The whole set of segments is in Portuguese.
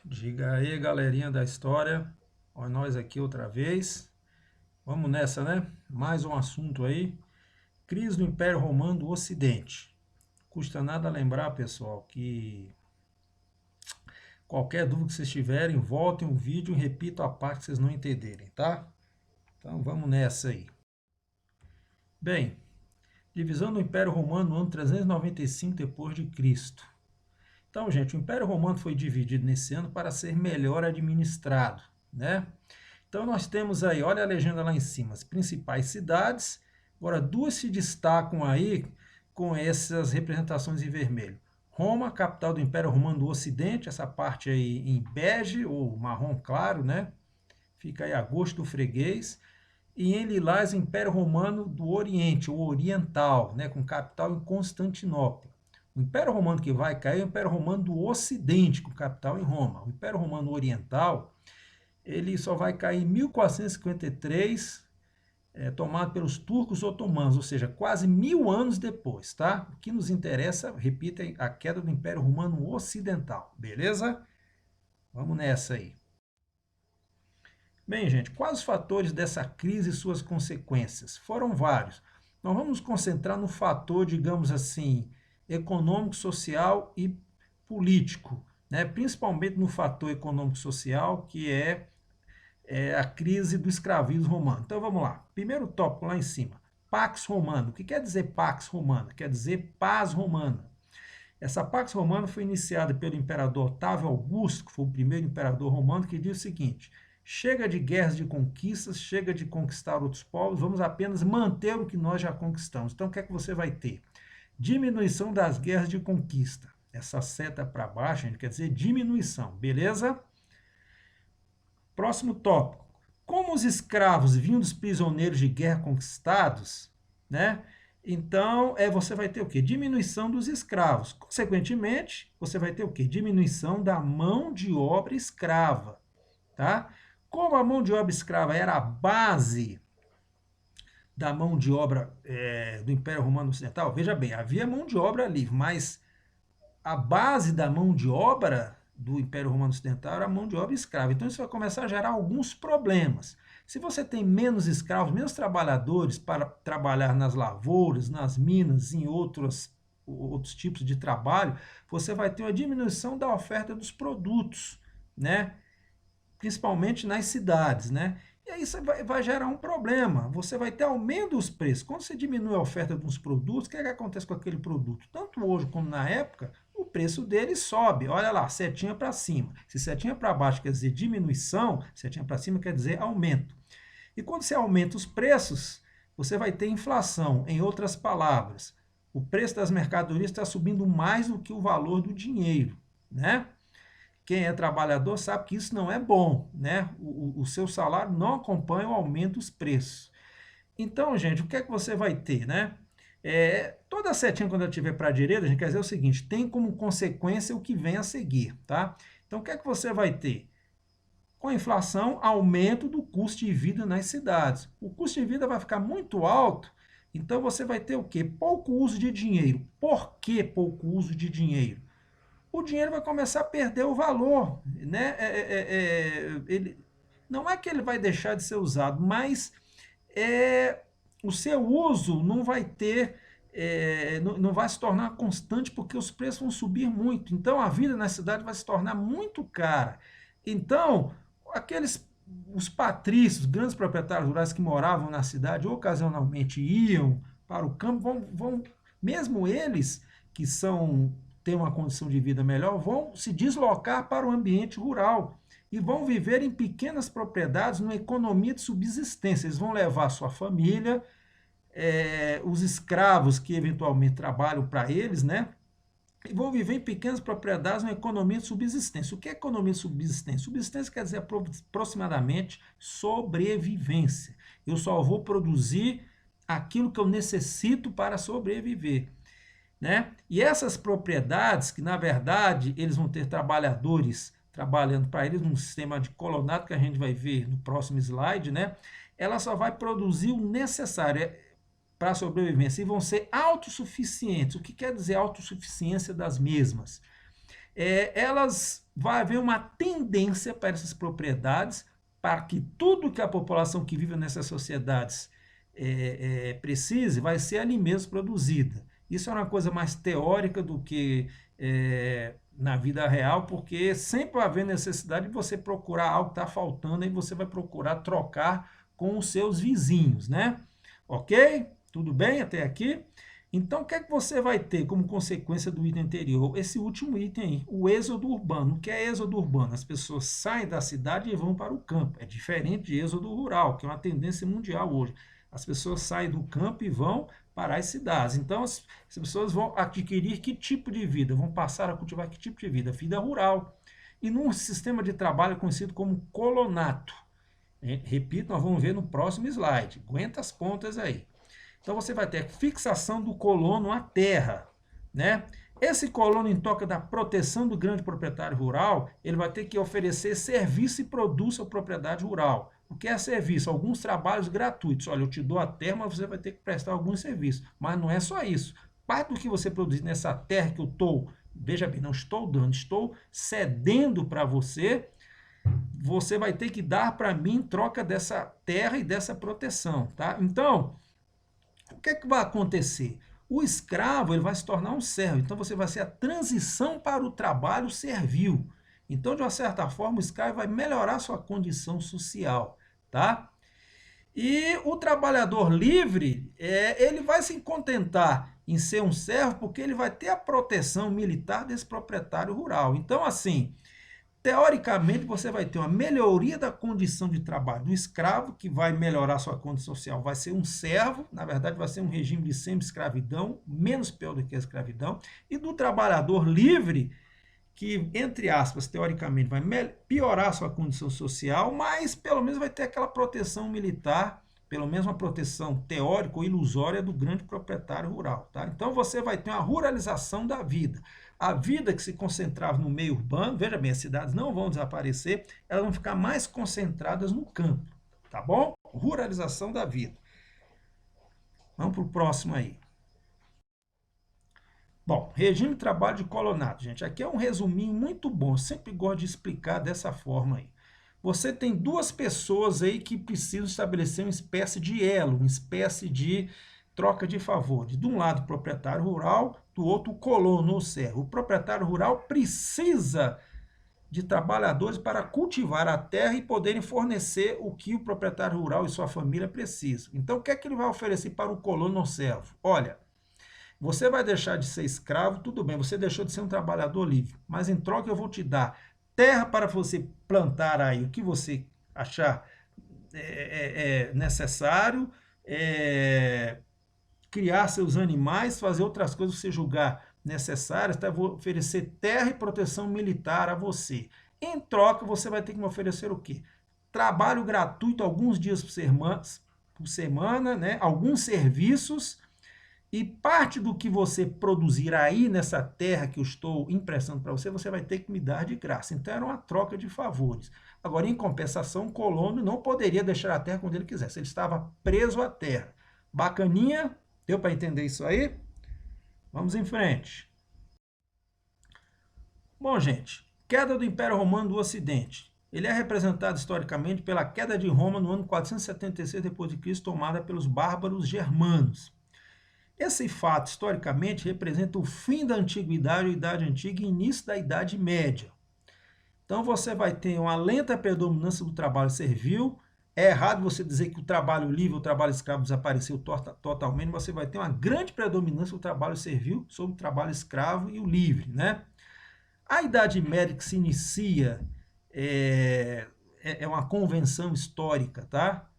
Diga aí, galerinha da história. Olha nós aqui outra vez. Vamos nessa, né? Mais um assunto aí. Crise do Império Romano do Ocidente. Custa nada lembrar, pessoal, que qualquer dúvida que vocês tiverem, voltem o vídeo e repitam a parte que vocês não entenderem, tá? Então vamos nessa aí. Bem, divisão do Império Romano no ano 395 depois de Cristo. Então, gente, o Império Romano foi dividido nesse ano para ser melhor administrado, né? Então nós temos aí, olha a legenda lá em cima, as principais cidades. Agora duas se destacam aí com essas representações em vermelho. Roma, capital do Império Romano do Ocidente, essa parte aí em bege ou marrom claro, né? Fica aí a gosto do freguês. E em lilás, Império Romano do Oriente, ou Oriental, né? Com capital em Constantinopla. O Império Romano que vai cair é o Império Romano do Ocidente, com capital em Roma. O Império Romano Oriental ele só vai cair em 1453, tomado pelos turcos otomanos, ou seja, quase 1000 anos depois, tá? O que nos interessa, repita, é a queda do Império Romano Ocidental, beleza? Vamos nessa aí. Bem, gente, quais os fatores dessa crise e suas consequências? Foram vários. Nós vamos nos concentrar no fator, digamos assim, econômico, social e político, né? Principalmente no fator econômico-social, que é a crise do escravismo romano. Então vamos lá. Primeiro tópico lá em cima. Pax Romana. O que quer dizer Pax Romana? Quer dizer paz romana. Essa Pax Romana foi iniciada pelo imperador Otávio Augusto, que foi o primeiro imperador romano, que diz o seguinte: chega de guerras de conquistas, chega de conquistar outros povos, vamos apenas manter o que nós já conquistamos. Então o que é que você vai ter? Diminuição das guerras de conquista. Essa seta para baixo, quer dizer diminuição, beleza? Próximo tópico. Como os escravos vinham dos prisioneiros de guerra conquistados, né? Então, você vai ter o quê? Diminuição dos escravos. Consequentemente, você vai ter o quê? Diminuição da mão de obra escrava, tá? Como a mão de obra escrava era a base da mão de obra do Império Romano Ocidental, veja bem, havia mão de obra livre, mas a base da mão de obra do Império Romano Ocidental era a mão de obra escrava. Então isso vai começar a gerar alguns problemas. Se você tem menos escravos, menos trabalhadores para trabalhar nas lavouras, nas minas, em outros tipos de trabalho, você vai ter uma diminuição da oferta dos produtos, né? Principalmente nas cidades, né? E aí isso vai gerar um problema. Você vai ter aumento dos preços. Quando você diminui a oferta de uns produtos, o que, é que acontece com aquele produto? Tanto hoje como na época, o preço dele sobe. Olha lá, setinha para cima. Se setinha para baixo quer dizer diminuição, setinha para cima quer dizer aumento. E quando você aumenta os preços, você vai ter inflação. Em outras palavras, o preço das mercadorias está subindo mais do que o valor do dinheiro, né? Quem é trabalhador sabe que isso não é bom, né? O seu salário não acompanha o aumento dos preços. Então, gente, o que é que você vai ter, né? Toda setinha, quando ela estiver para a direita, a gente quer dizer o seguinte: tem como consequência o que vem a seguir, tá? Então, o que é que você vai ter? Com a inflação, aumento do custo de vida nas cidades. O custo de vida vai ficar muito alto, então você vai ter o quê? Pouco uso de dinheiro. Por que pouco uso de dinheiro? O dinheiro vai começar a perder o valor, né? Ele, não é que ele vai deixar de ser usado, mas o seu uso não vai ter, não vai se tornar constante porque os preços vão subir muito. Então a vida na cidade vai se tornar muito cara. Então, os patrícios, grandes proprietários rurais que moravam na cidade, ocasionalmente iam para o campo, mesmo eles que têm uma condição de vida melhor, vão se deslocar para o ambiente rural e vão viver em pequenas propriedades, numa economia de subsistência. Eles vão levar sua família, os escravos que eventualmente trabalham para eles, né? E vão viver em pequenas propriedades, uma economia de subsistência. O que é economia de subsistência? Subsistência quer dizer aproximadamente sobrevivência. Eu só vou produzir aquilo que eu necessito para sobreviver, né? E essas propriedades, que na verdade eles vão ter trabalhadores trabalhando para eles num sistema de colonato que a gente vai ver no próximo slide, né? Ela só vai produzir o necessário para a sobrevivência e vão ser autossuficientes. O que quer dizer autossuficiência das mesmas? elas vai haver uma tendência para essas propriedades, para que tudo que a população que vive nessas sociedades precise, vai ser ali mesmo produzida. Isso é uma coisa mais teórica do que na vida real, porque sempre vai haver necessidade de você procurar algo que está faltando, e você vai procurar trocar com os seus vizinhos, né? Ok? Tudo bem até aqui? Então, o que é que você vai ter como consequência do item anterior? Esse último item aí, o êxodo urbano. O que é êxodo urbano? As pessoas saem da cidade e vão para o campo. É diferente de êxodo rural, que é uma tendência mundial hoje. As pessoas saem do campo e vão para as cidades. Então, as pessoas vão adquirir que tipo de vida? Vão passar a cultivar que tipo de vida? Vida rural. E num sistema de trabalho conhecido como colonato. Repito, nós vamos ver no próximo slide. Aguenta as pontas aí. Então você vai ter a fixação do colono à terra, né? Esse colono, em troca da proteção do grande proprietário rural, ele vai ter que oferecer serviço e produto à propriedade rural. O que é serviço? Alguns trabalhos gratuitos. Olha, eu te dou a terra, mas você vai ter que prestar alguns serviços. Mas não é só isso. Parte do que você produzir nessa terra que eu estou, veja bem, não estou dando, estou cedendo para você, você vai ter que dar para mim em troca dessa terra e dessa proteção, tá? Então, o que é que vai acontecer? O escravo ele vai se tornar um servo, então você vai ser a transição para o trabalho servil. Então, de uma certa forma, o escravo vai melhorar sua condição social, tá? E o trabalhador livre, ele vai se contentar em ser um servo porque ele vai ter a proteção militar desse proprietário rural. Então, assim, teoricamente, você vai ter uma melhoria da condição de trabalho do escravo, que vai melhorar sua condição social, vai ser um servo, na verdade vai ser um regime de semi-escravidão, menos pior do que a escravidão, e do trabalhador livre, que, entre aspas, teoricamente vai piorar sua condição social, mas pelo menos vai ter aquela proteção militar, pelo menos uma proteção teórica ou ilusória do grande proprietário rural. Tá? Então você vai ter uma ruralização da vida. A vida que se concentrava no meio urbano, veja bem, as cidades não vão desaparecer, elas vão ficar mais concentradas no campo, tá bom? Ruralização da vida. Vamos para o próximo aí. Bom, regime de trabalho de colonato, gente. Aqui é um resuminho muito bom, eu sempre gosto de explicar dessa forma aí. Você tem duas pessoas aí que precisam estabelecer uma espécie de elo, uma espécie de troca de favores. De um lado, o proprietário rural, do outro, o colono, ou servo. O proprietário rural precisa de trabalhadores para cultivar a terra e poderem fornecer o que o proprietário rural e sua família precisam. Então, o que é que ele vai oferecer para o colono ou servo? Olha, você vai deixar de ser escravo, tudo bem, você deixou de ser um trabalhador livre, mas em troca eu vou te dar terra para você plantar aí o que você achar necessário, criar seus animais, fazer outras coisas que você julgar necessárias, tá? Eu vou oferecer terra e proteção militar a você. Em troca, você vai ter que me oferecer o quê? Trabalho gratuito alguns dias por semana, né? Alguns serviços, e parte do que você produzir aí nessa terra que eu estou emprestando para você, você vai ter que me dar de graça. Então era uma troca de favores. Agora, em compensação, o colono não poderia deixar a terra quando ele quisesse. Ele estava preso à terra. Bacaninha? Deu para entender isso aí? Vamos em frente. Bom, gente, queda do Império Romano do Ocidente. Ele é representado historicamente pela queda de Roma no ano 476 d.C., tomada pelos bárbaros germanos. Esse fato, historicamente, representa o fim da Antiguidade, ou Idade Antiga, e início da Idade Média. Então, você vai ter uma lenta predominância do trabalho servil. É errado você dizer que o trabalho livre, o trabalho escravo desapareceu totalmente. Você vai ter uma grande predominância do trabalho servil sobre o trabalho escravo e o livre, né? A Idade Média que se inicia é uma convenção histórica, tá?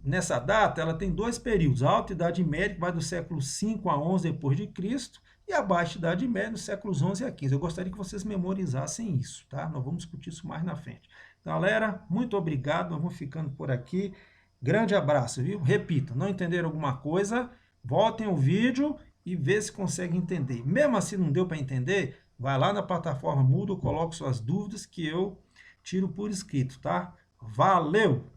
Nessa data, ela tem dois períodos. A Alta Idade Média, que vai do século 5 a 11 depois de Cristo, e a Baixa Idade Média, dos séculos 11 a 15. Eu gostaria que vocês memorizassem isso, tá? Nós vamos discutir isso mais na frente. Galera, muito obrigado, nós vamos ficando por aqui. Grande abraço, viu? Repita, não entenderam alguma coisa? Voltem o vídeo e vê se conseguem entender. Mesmo assim não deu para entender, vai lá na plataforma Moodle, coloque suas dúvidas que eu tiro por escrito, tá? Valeu!